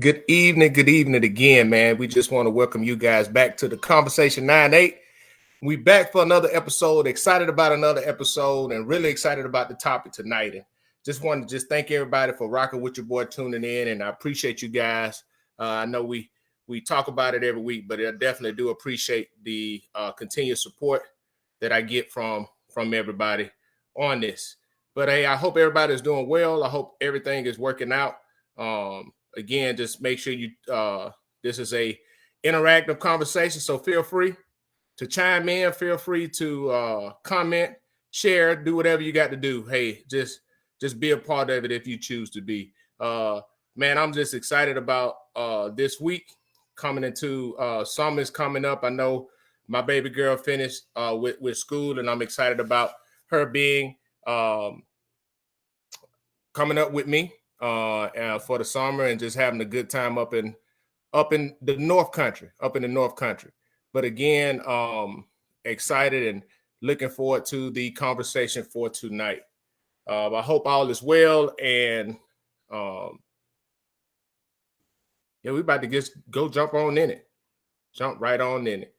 Good evening again, man. We just want to welcome you guys back to the Conversation 9-8. We back for another episode, excited about another episode, and really excited about the topic tonight. And just wanted to thank everybody for rocking with your boy, tuning in, and I appreciate you guys. I know we talk about it every week, but I definitely do appreciate the continued support that I get from everybody on this. But hey, I hope everybody's doing well. I hope everything is working out. Again, just make sure you this is a interactive conversation, so feel free to chime in, feel free to comment, share, do whatever you got to do. Hey, just be a part of it if you choose to be. Man, I'm just excited about this week coming into summer's coming up. I know my baby girl finished with school, and I'm excited about her being coming up with me for the summer and just having a good time up in the North Country, But again, excited and looking forward to the conversation for tonight. I hope all is well, and yeah, we about to just go jump right on in it.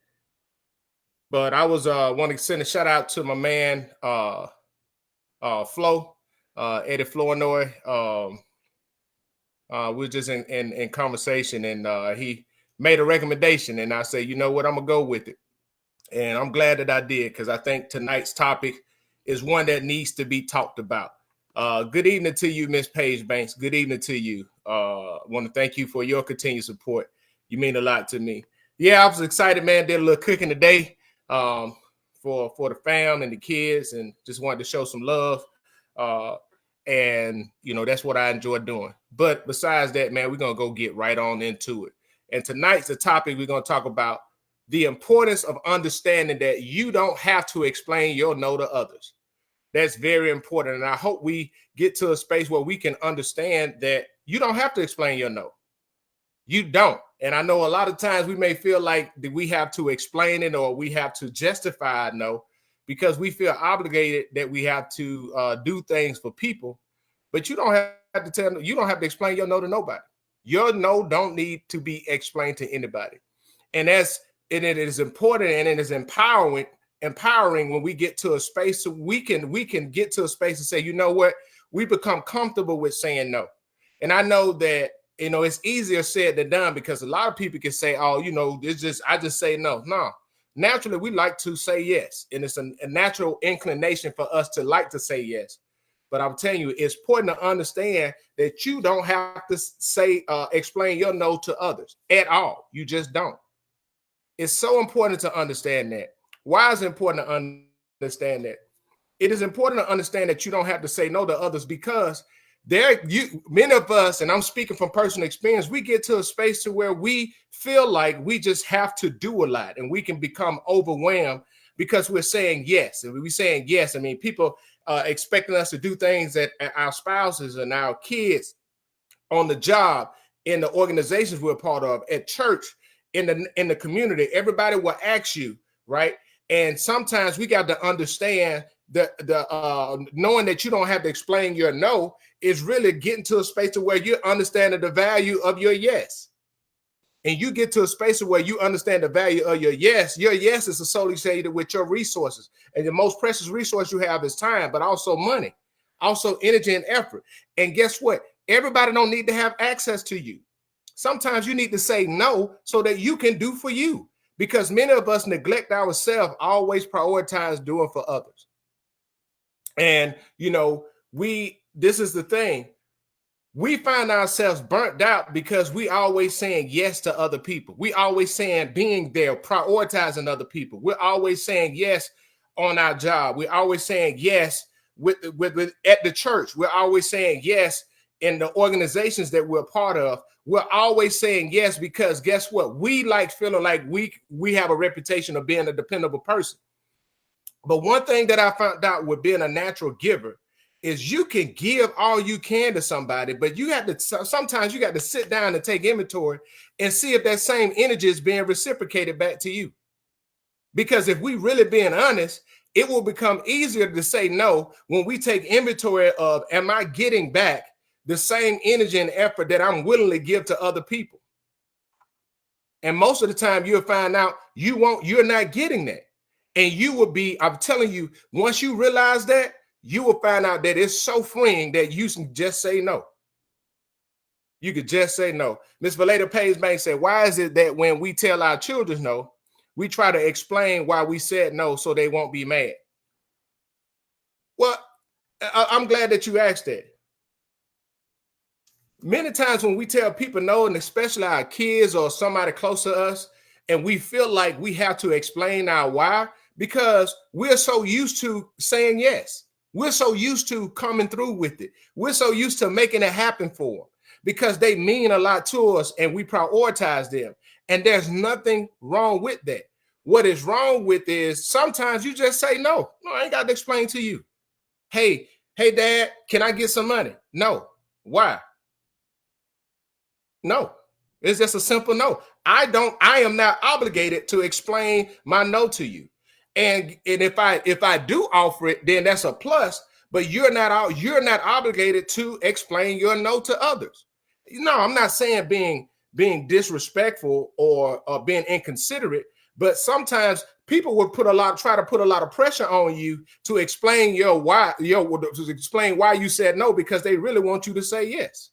But I was want to send a shout out to my man Flo, Eddie Flournoy. We're just in conversation, and he made a recommendation, and I said, you know what, I'm gonna go with it, and I'm glad that I did, because I think tonight's topic is one that needs to be talked about. Good evening to you, Miss Paige Banks. Good evening to you. I want to thank you for your continued support. You mean a lot to me. Yeah, I was excited, man. Did a little cooking today for the fam and the kids, and just wanted to show some love. And you know, that's what I enjoy doing. But besides that, man, we're gonna go get right on into it. And tonight's the topic we're gonna talk about: the importance of understanding that you don't have to explain your no to others. That's very important. And I hope we get to a space where we can understand that you don't have to explain your no. You don't. And I know a lot of times we may feel like that we have to explain it, or we have to justify a no, because we feel obligated that we have to do things for people. But you don't have to you don't have to explain your no to nobody. Your no don't need to be explained to anybody. And it is important, and it is empowering when we get to a space so we can get to a space and say, you know what, we become comfortable with saying no. And I know that, you know, it's easier said than done, because a lot of people can say, oh, you know, I just say no. No, naturally we like to say yes, and it's a natural inclination for us to like to say yes. But I'm telling you, it's important to understand that you don't have to say explain your no to others at all. You just don't. It's so important to understand that. Why is it important to understand that? It is important to understand that you don't have to say no to others, because many of us, and I'm speaking from personal experience, we get to a space to where we feel like we just have to do a lot, and we can become overwhelmed because we're saying yes. And we're saying yes. I mean, people expecting us to do things that our spouses and our kids, on the job, in the organizations we're part of, at church, in the community. Everybody will ask you, right? And sometimes we got to understand that knowing that you don't have to explain your no is really getting to a space to where you understand the value of your yes. And you get to a space where you understand the value of your yes. Your yes is associated with your resources. And the most precious resource you have is time, but also money, also energy and effort. And guess what? Everybody don't need to have access to you. Sometimes you need to say no so that you can do for you, because many of us neglect ourselves, always prioritize doing for others. And, you know, this is the thing. We find ourselves burnt out because we always saying yes to other people. We always saying being there, prioritizing other people. We're always saying yes on our job. We're always saying yes with at the church. We're always saying yes in the organizations that we're part of. We're always saying yes because guess what? We like feeling like we have a reputation of being a dependable person. But one thing that I found out with being a natural giver is you can give all you can to somebody, but you have to sometimes you got to sit down and take inventory and see if that same energy is being reciprocated back to you. Because if we really being honest, it will become easier to say no when we take inventory of, am I getting back the same energy and effort that I'm willing to give to other people. And most of the time you'll find out you're not getting that. And you will be, I'm telling you, once you realize that, you will find out that it's so freeing that you can just say no. You could just say no. Miss Valeda Page Bank said, why is it that when we tell our children no, we try to explain why we said no so they won't be mad? Well, I'm glad that you asked that. Many times when we tell people no, and especially our kids or somebody close to us, and we feel like we have to explain our why, because we're so used to saying yes. We're so used to coming through with it. We're so used to making it happen for them because they mean a lot to us and we prioritize them. And there's nothing wrong with that. What is wrong with is sometimes you just say no. No, I ain't got to explain to you. Hey, Dad, can I get some money? No. Why? No. It's just a simple no. I am not obligated to explain my no to you. And if I do offer it, then that's a plus, but you're not obligated to explain your no to others. No, I'm not saying being disrespectful or being inconsiderate, but sometimes people would try to put a lot of pressure on you to explain to explain why you said no, because they really want you to say yes.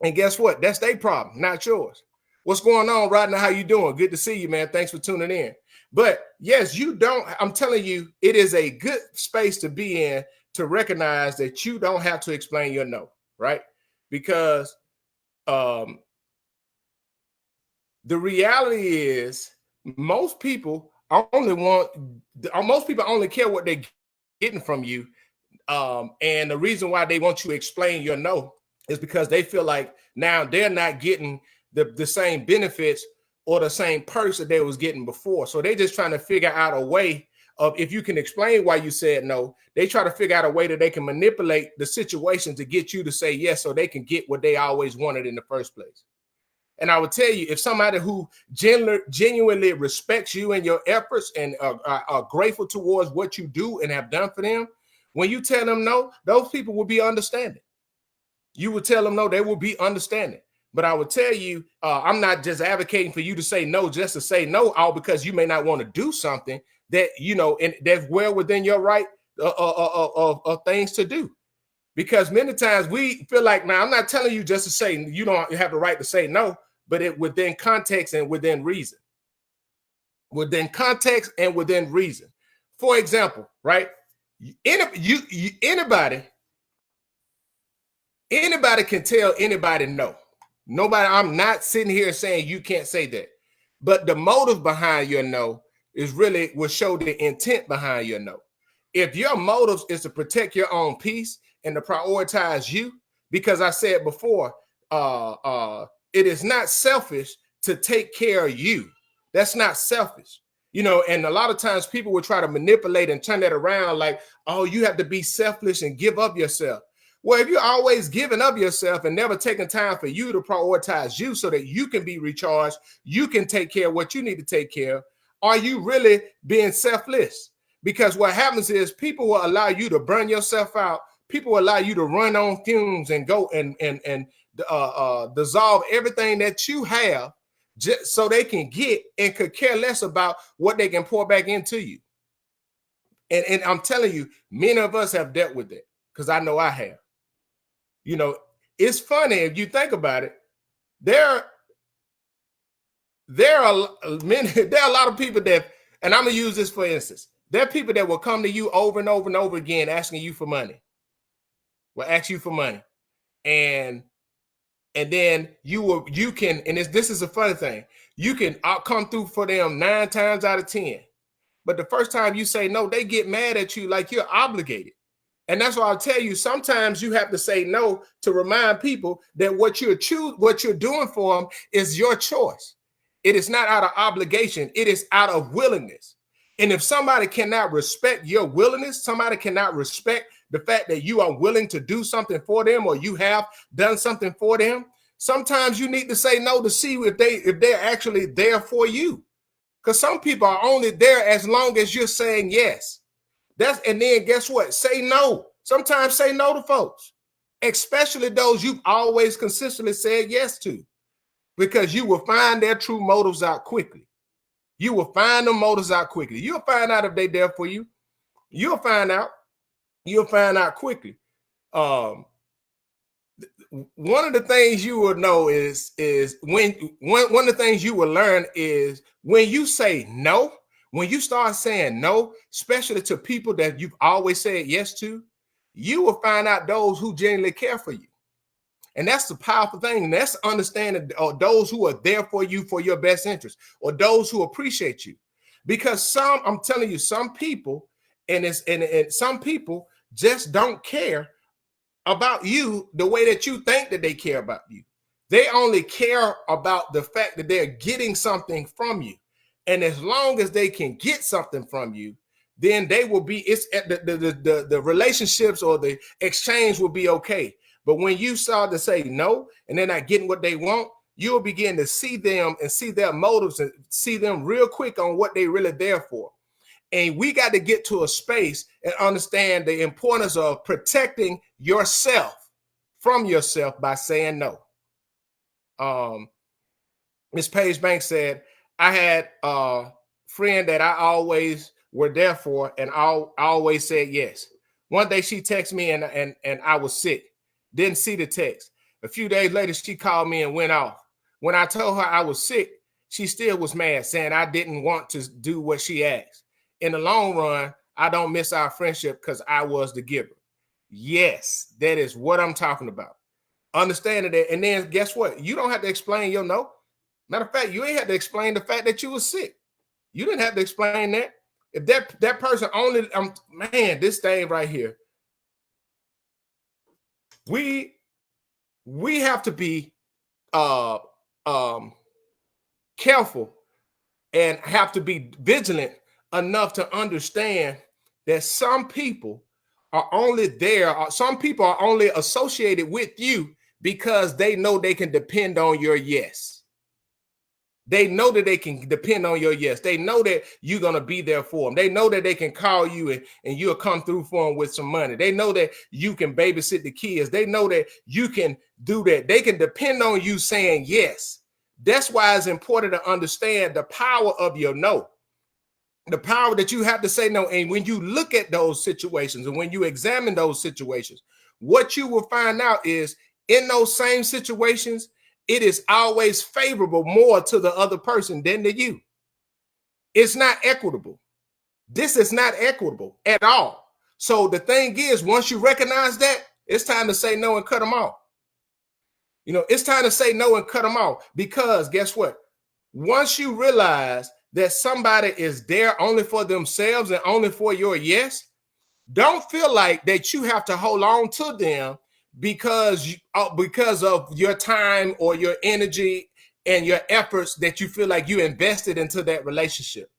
And guess what? That's their problem, not yours. What's going on, Rodney? How you doing? Good to see you, man. Thanks for tuning in. But yes, I'm telling you, it is a good space to be in to recognize that you don't have to explain your no, right? Because the reality is most people only care what they're getting from you. And the reason why they want you to explain your no is because they feel like now they're not getting the same benefits or the same perks that they was getting before. So they're just trying to figure out a way of, if you can explain why you said no, they try to figure out a way that they can manipulate the situation to get you to say yes so they can get what they always wanted in the first place. And I would tell you, if somebody who genuinely respects you and your efforts and are grateful towards what you do and have done for them, when you tell them no, those people will be understanding. You would tell them no, they will be understanding. But I would tell you, I'm not just advocating for you to say no just to say no, all because you may not want to do something that, and that's well within your right of things to do. Because many times we feel like, now I'm not telling you just to say you don't have the right to say no, but it within context and within reason. Within context and within reason. For example, right? Anybody can tell anybody no. Nobody, I'm not sitting here saying you can't say that. But the motive behind your no will show the intent behind your no. If your motive is to protect your own peace and to prioritize you, because I said before, it is not selfish to take care of you. That's not selfish. And a lot of times people will try to manipulate and turn that around like, oh, you have to be selfish and give up yourself. Well, if you're always giving up yourself and never taking time for you to prioritize you so that you can be recharged, you can take care of what you need to take care of, are you really being selfless? Because what happens is people will allow you to burn yourself out. People will allow you to run on fumes and go and dissolve everything that you have just so they can get and could care less about what they can pour back into you. And I'm telling you, many of us have dealt with it because I know I have. It's funny if you think about it. There are a lot of people that, and I'm gonna use this for instance. There are people that will come to you over and over and over again asking you for money. Will ask you for money, and then you can, and this is a funny thing. You can come through for them 9 times out of 10, but the first time you say no, they get mad at you like you're obligated. And that's why I'll tell you, sometimes you have to say no to remind people that what you're doing for them is your choice. It is not out of obligation. It is out of willingness. And if somebody cannot respect your willingness, somebody cannot respect the fact that you are willing to do something for them or you have done something for them, sometimes you need to say no to see if they're actually there for you. Because some people are only there as long as you're saying yes. And then guess what? Say no. Sometimes say no to folks. especially those you've always consistently said yes to, because you will find their true motives out quickly. You will find the motives out quickly. You'll find out if they're there for you. You'll find out. You'll find out quickly. One of the things you will know is when one of the things you will learn is when you say no, when you start saying no, especially to people that you've always said yes to, you will find out those who genuinely care for you. And that's the powerful thing. And that's understanding those who are there for you for your best interest, or those who appreciate you. Because I'm telling you, some people, and some people just don't care about you the way that you think that they care about you. They only care about the fact that they're getting something from you. And as long as they can get something from you, then they will be, the relationships or the exchange will be okay. But when you start to say no, and they're not getting what they want, you'll begin to see them and see their motives and see them real quick on what they're really there for. And we got to get to a space and understand the importance of protecting yourself from yourself by saying no. Miss Paige Banks said, I had a friend that I always were there for, and I always said yes. One day she texted me and I was sick. Didn't see the text. A few days later, she called me and went off. When I told her I was sick, she still was mad, saying I didn't want to do what she asked. In the long run, I don't miss our friendship because I was the giver. Yes, that is what I'm talking about. Understanding that. And then guess what? You don't have to explain your no. Matter of fact, you ain't had to explain the fact that you were sick. You didn't have to explain that. If that person only, man, this thing right here, we have to be careful and have to be vigilant enough to understand that some people are only there, or some people are only associated with you because they know they can depend on your yes. They know that they can depend on your yes. They know that you're going to be there for them. They know that they can call you and you'll come through for them with some money. They know that you can babysit the kids. They know that you can do that. They can depend on you saying yes. That's why it's important to understand the power of your no. The power that you have to say no. And when you look at those situations and when you examine those situations, what you will find out is in those same situations, it is always favorable more to the other person than to you. It's not equitable. This is not equitable at all. So the thing is, once you recognize that, it's time to say no and cut them off. You know, it's time to say no and cut them off, because guess what? Once you realize that somebody is there only for themselves and only for your yes, don't feel like that you have to hold on to them because of your time or your energy and your efforts that you feel like you invested into that relationship.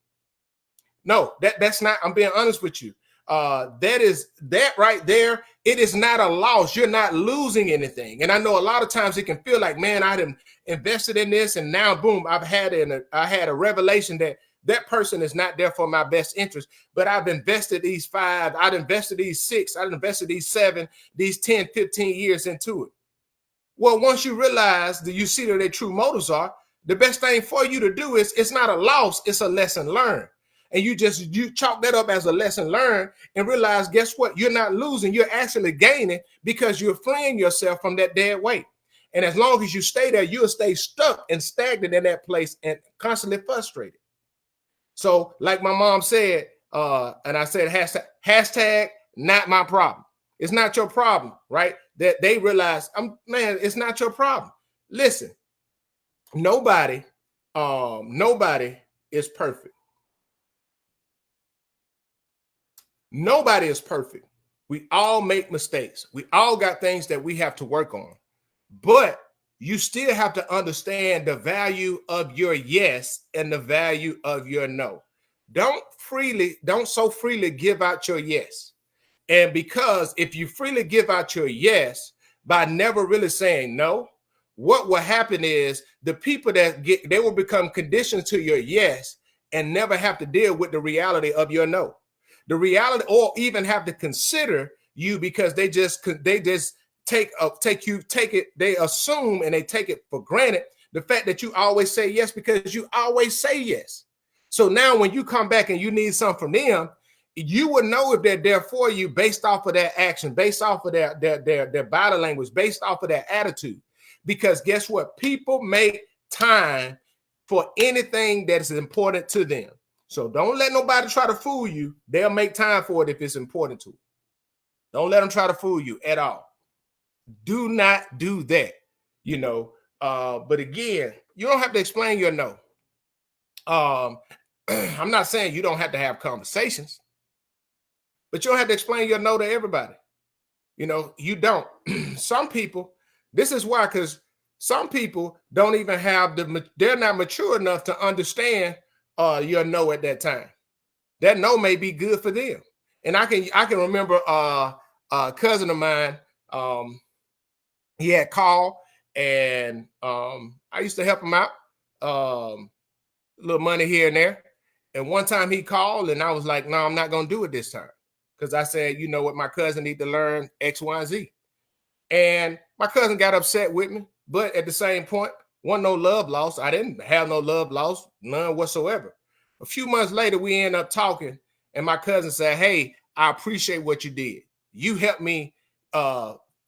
No, that's not, I'm being honest with you. That right there, it is not a loss. You're not losing anything. And I know a lot of times it can feel like, man, I done invested in this and now boom, I had a revelation that person is not there for my best interest, but I've invested these 5, I've invested these 6, I've invested these 7, these 10, 15 years into it. Well, once you realize that you see that their true motives are, the best thing for you to do is, it's not a loss, it's a lesson learned. And you chalk that up as a lesson learned and realize, guess what? You're not losing, you're actually gaining, because you're freeing yourself from that dead weight. And as long as you stay there, you'll stay stuck and stagnant in that place and constantly frustrated. So like my mom said, and I said, hashtag not my problem. It's not your problem, right? That they realize, man, it's not your problem. Listen, nobody is perfect. Nobody is perfect. We all make mistakes. We all got things that we have to work on. But you still have to understand the value of your yes and the value of your no. Don't so freely give out your yes. And because if you freely give out your yes by never really saying no, what will happen is the people they will become conditioned to your yes and never have to deal with the reality of your no. The reality, or even have to consider you, because they just take it, they assume and they take it for granted the fact that you always say yes because you always say yes. So now when you come back and you need something from them, you would know if they're there for you based off of their action, based off of their body language, based off of their attitude. Because guess what? People make time for anything that is important to them. So don't let nobody try to fool you. They'll make time for it if it's important to them. Don't let them try to fool you at all. Do not do that, you know. But again, you don't have to explain your no. I'm not saying you don't have to have conversations, but you don't have to explain your no to everybody. You know, you don't. Some people, this is why, because some people don't even have they're not mature enough to understand your no at that time. That no may be good for them. And I can remember a cousin of mine, he had called, and I used to help him out, a little money here and there. And one time he called, and I was like, no, I'm not going to do it this time. Because I said, you know what, my cousin need to learn X, Y, and Z. And my cousin got upset with me. But at the same point, wasn't no love lost. I didn't have no love lost, none whatsoever. A few months later, we end up talking, and my cousin said, hey, I appreciate what you did. You helped me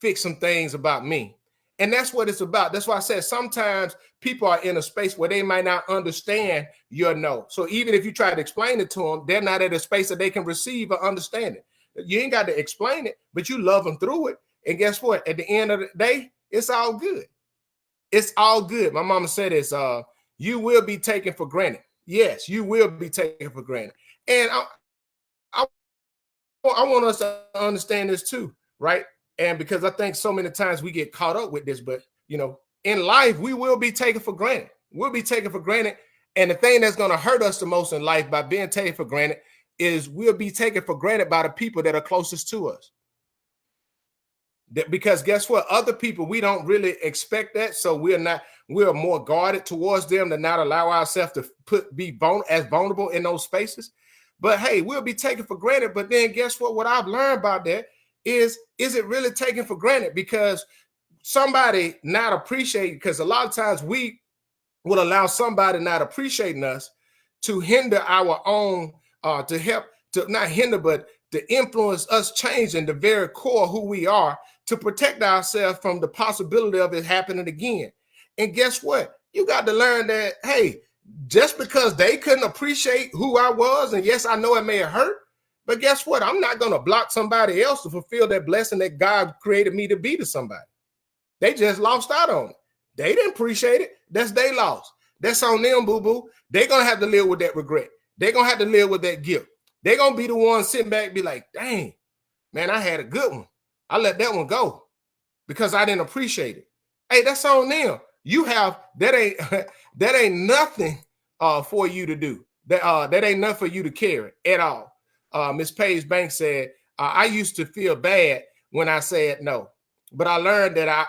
fix some things about me. And that's what it's about. That's why I said sometimes people are in a space where they might not understand your no. So even if you try to explain it to them, they're not at a space that they can receive or understand it. You ain't got to explain it, but you love them through it. And guess what? At the end of the day, it's all good. It's all good. My mama said this, you will be taken for granted. Yes, you will be taken for granted. And I want us to understand this too, right? And because I think so many times we get caught up with this, but you know, in life, we will be taken for granted. We'll be taken for granted. And the thing that's going to hurt us the most in life by being taken for granted is we'll be taken for granted by the people that are closest to us. Because guess what? Other people, we don't really expect that. So we're more guarded towards them to not allow ourselves to be as vulnerable in those spaces. But hey, we'll be taken for granted. But then guess what? What I've learned about that is it really taken for granted? Because somebody not appreciating, because a lot of times we will allow somebody not appreciating us to hinder our own, to help, to not hinder, but to influence us changing the very core of who we are, to protect ourselves from the possibility of it happening again. And guess what? You got to learn that, hey, just because they couldn't appreciate who I was, and yes, I know it may have hurt, but guess what? I'm not going to block somebody else to fulfill that blessing that God created me to be to somebody. They just lost out on it. They didn't appreciate it. That's their loss. That's on them, boo-boo. They're going to have to live with that regret. They're going to have to live with that guilt. They're going to be the ones sitting back and be like, dang, man, I had a good one. I let that one go because I didn't appreciate it. Hey, that's on them. You have, that ain't nothing for you to do. That ain't nothing for you to carry at all. Miss Paige Banks said, I used to feel bad when I said no, but I learned that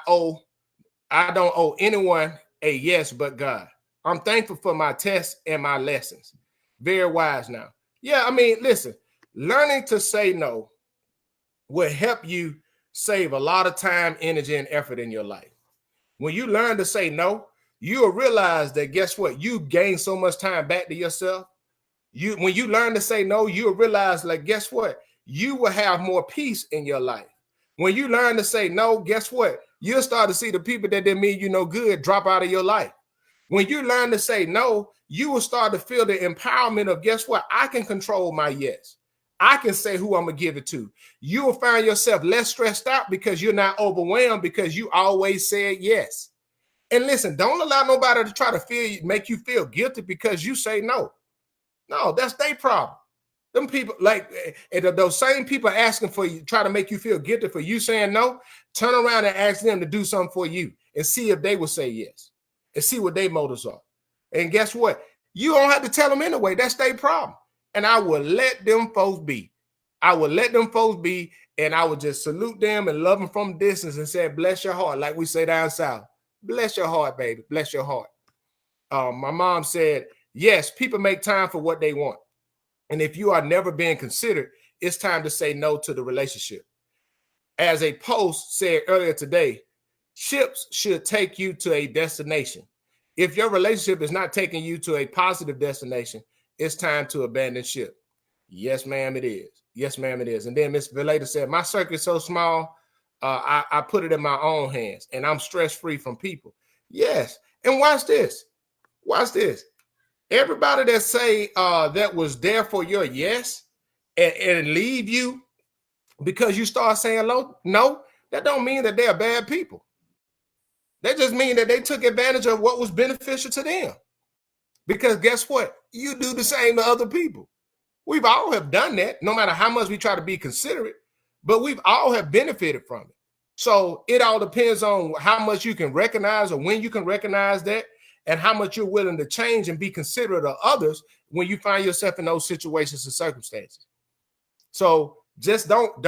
I don't owe anyone a yes but God. I'm thankful for my tests and my lessons. Very wise now. Yeah, I mean, listen, learning to say no will help you save a lot of time, energy, and effort in your life. When you learn to say no, you will realize that, guess what? You gain so much time back to yourself. When you learn to say no, you'll realize, like, guess what? You will have more peace in your life. When you learn to say no, guess what? You'll start to see the people that didn't mean you no good drop out of your life. When you learn to say no, you will start to feel the empowerment of, guess what? I can control my yes. I can say who I'm going to give it to. You will find yourself less stressed out because you're not overwhelmed because you always said yes. And listen, don't allow nobody to try to make you feel guilty because you say no. No, that's their problem. Them people, like those same people asking for you, try to make you feel guilty for you saying no, turn around and ask them to do something for you and see if they will say yes and see what their motives are. And guess what? You don't have to tell them anyway. That's their problem. And I will let them folks be. I will let them folks be, and I will just salute them and love them from a distance and say, bless your heart, like we say down south. Bless your heart, baby. Bless your heart. My mom said, yes, people make time for what they want. And if you are never being considered, it's time to say no to the relationship. as a post said earlier today, ships should take you to a destination. If your relationship is not taking you to a positive destination, it's time to abandon ship. Yes, ma'am, it is. Yes, ma'am, it is. And then Miss Valeda said, my circle is so small, I put it in my own hands and I'm stress-free from people. Yes. And watch this. Watch this. Everybody that say that was there for your yes and leave you because you start saying no, that don't mean that they're bad people. That just means that they took advantage of what was beneficial to them. Because guess what? You do the same to other people. We've all have done that, no matter how much we try to be considerate, but we've all have benefited from it. So it all depends on how much you can recognize or when you can recognize that and how much you're willing to change and be considerate of others when you find yourself in those situations and circumstances. So just don't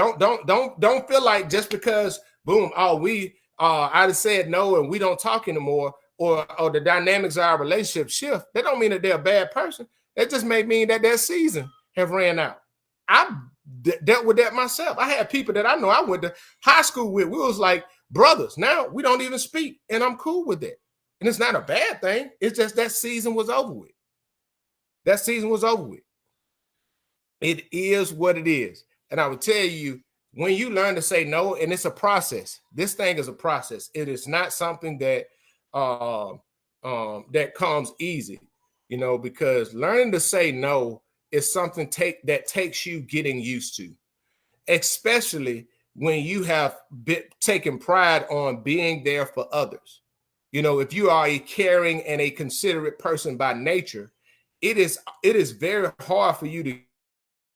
feel like just because boom, I just said no and we don't talk anymore, or the dynamics of our relationship shift. That don't mean that they're a bad person. That just may mean that their season have ran out. I dealt with that myself. I had people that I know I went to high school with. We was like brothers. Now we don't even speak, and I'm cool with that. And it's not a bad thing. It's just that season was over with. That season was over with. It is what it is. And I would tell you, when you learn to say no, and it's a process. This thing is a process. It is not something that that comes easy, you know, because learning to say no is something that takes you getting used to, especially when you have taken pride on being there for others. You know, if you are a caring and a considerate person by nature, it is very hard for you to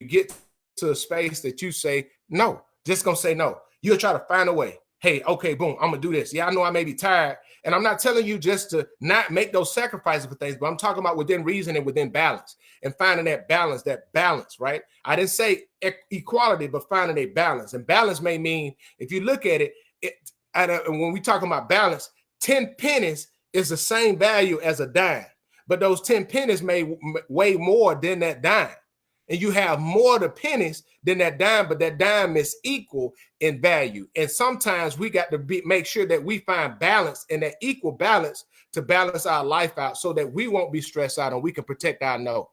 get to a space that you say no. Just gonna say no. You'll try to find a way. Hey, okay, boom, I'm gonna do this. Yeah, I know I may be tired, and I'm not telling you just to not make those sacrifices for things, but I'm talking about within reason and within balance, and finding that balance, right? I didn't say equality, but finding a balance. And balance may mean, if you look at it, when we talk about balance, 10 pennies is the same value as a dime, but those 10 pennies may weigh more than that dime. And you have more the pennies than that dime, but that dime is equal in value. And sometimes we got to make sure that we find balance and that equal balance to balance our life out so that we won't be stressed out and we can protect our no's.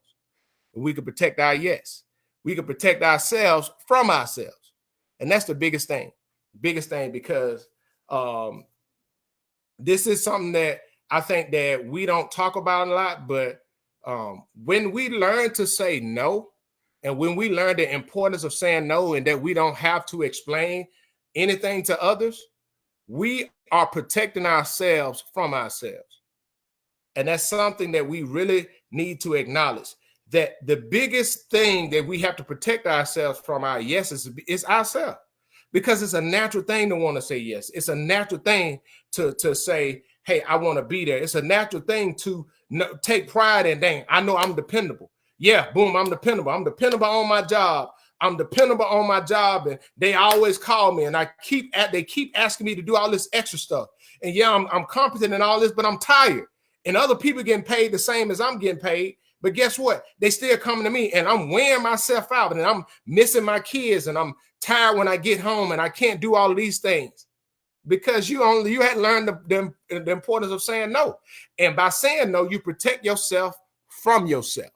And we can protect our yes. We can protect ourselves from ourselves. And that's the biggest thing. Because this is something that I think that we don't talk about a lot, but when we learn to say no, and when we learn the importance of saying no and that we don't have to explain anything to others, we are protecting ourselves from ourselves. And that's something that we really need to acknowledge, that the biggest thing that we have to protect ourselves from our yeses is ourselves, because it's a natural thing to want to say yes. It's a natural thing to say, hey, I want to be there. It's a natural thing to take pride in, dang, I know I'm dependable. Yeah, boom, I'm dependable. I'm dependable on my job. I'm dependable on my job, and they always call me, and they keep asking me to do all this extra stuff. And yeah, I'm competent in all this, but I'm tired. And other people getting paid the same as I'm getting paid. But guess what? They still coming to me, and I'm wearing myself out, and I'm missing my kids, and I'm tired when I get home, and I can't do all of these things because you had learned the importance of saying no. And by saying no, you protect yourself from yourself.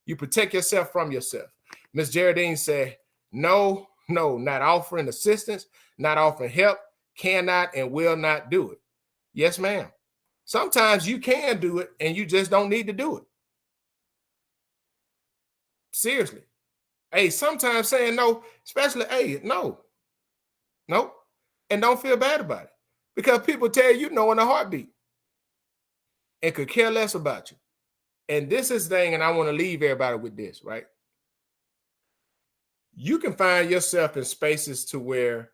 You protect yourself from yourself. Miss Geraldine said, no, not offering assistance, not offering help, cannot and will not do it. Yes, ma'am. Sometimes you can do it and you just don't need to do it. Seriously. Hey, sometimes saying no, especially, hey, no. And don't feel bad about it, because people tell you no in a heartbeat and could care less about you. And this is the thing, and I want to leave everybody with this, right? You can find yourself in spaces to where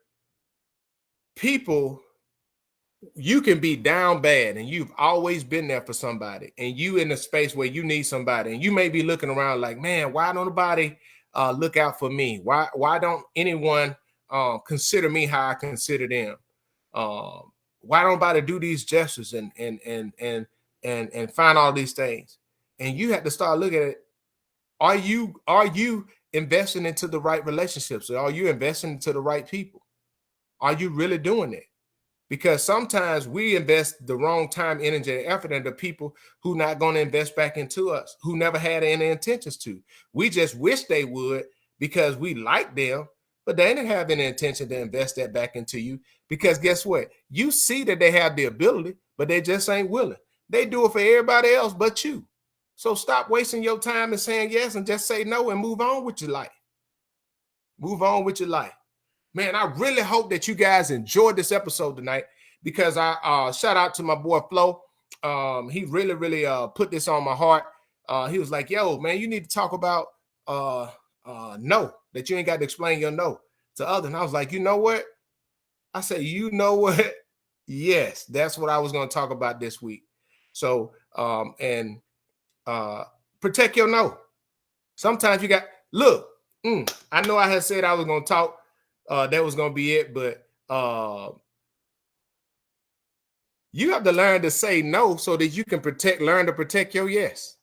you can be down bad and you've always been there for somebody, and you in a space where you need somebody, and you may be looking around like, man, why don't nobody look out for me? Why don't anyone consider me how I consider them? Why don't nobody do these gestures and find all these things? And you have to start looking at it. Are you investing into the right relationships? Are you investing into the right people? Are you really doing it? Because sometimes we invest the wrong time, energy, and effort into people who not going to invest back into us, who never had any intentions to. We just wish they would because we like them, but they didn't have any intention to invest that back into you. Because guess what? You see that they have the ability, but they just ain't willing. They do it for everybody else but you. So stop wasting your time and saying yes and just say no and move on with your life. Move on with your life. Man, I really hope that you guys enjoyed this episode tonight, because I shout out to my boy Flo. He really put this on my heart. He was like, yo, man, you need to talk about no, that you ain't got to explain your no to others. And I was like, you know what? I said, you know what? Yes, that's what I was going to talk about this week. So, protect your no. Sometimes you got, look, I know I had said I was going to talk. That was going to be it, but you have to learn to say no so that you can learn to protect your yes.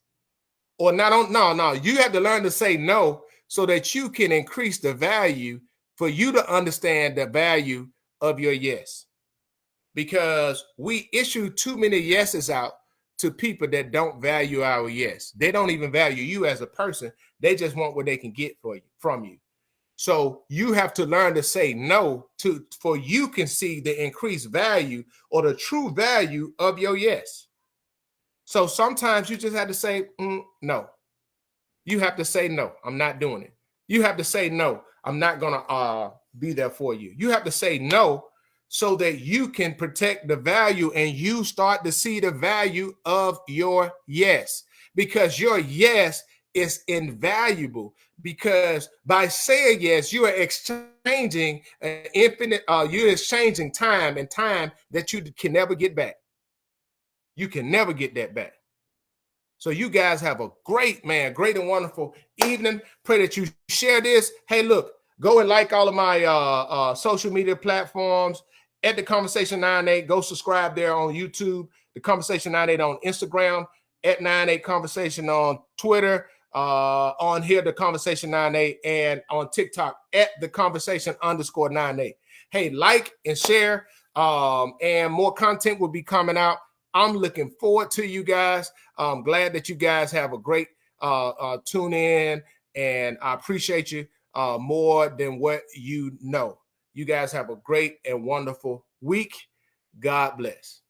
Or no, you have to learn to say no so that you can increase the value for you to understand the value of your yes. Because we issue too many yeses out to people that don't value our yes. They don't even value you as a person. They just want what they can get from you. So you have to learn to say no for you can see the increased value or the true value of your yes. So sometimes you just have to say no. You have to say no. I'm not doing it. You have to say no. I'm not gonna be there for you. You have to say no so that you can protect the value and you start to see the value of your yes, because your yes is invaluable. Because by saying yes, you are exchanging you're exchanging time, and time that you can never get back. You can never get that back. So you guys have a great and wonderful evening. Pray that you share this. Hey, look, go and like all of my social media platforms at The Conversation 98. Go subscribe there on YouTube, The Conversation 98 on Instagram, at 98 Conversation on Twitter, on here, The Conversation 98, and on TikTok at The Conversation _98. Hey, like and share, and more content will be coming out. I'm looking forward to you guys. I'm glad that you guys have a great tune in, and I appreciate you more than what you know. You guys have a great and wonderful week. God bless.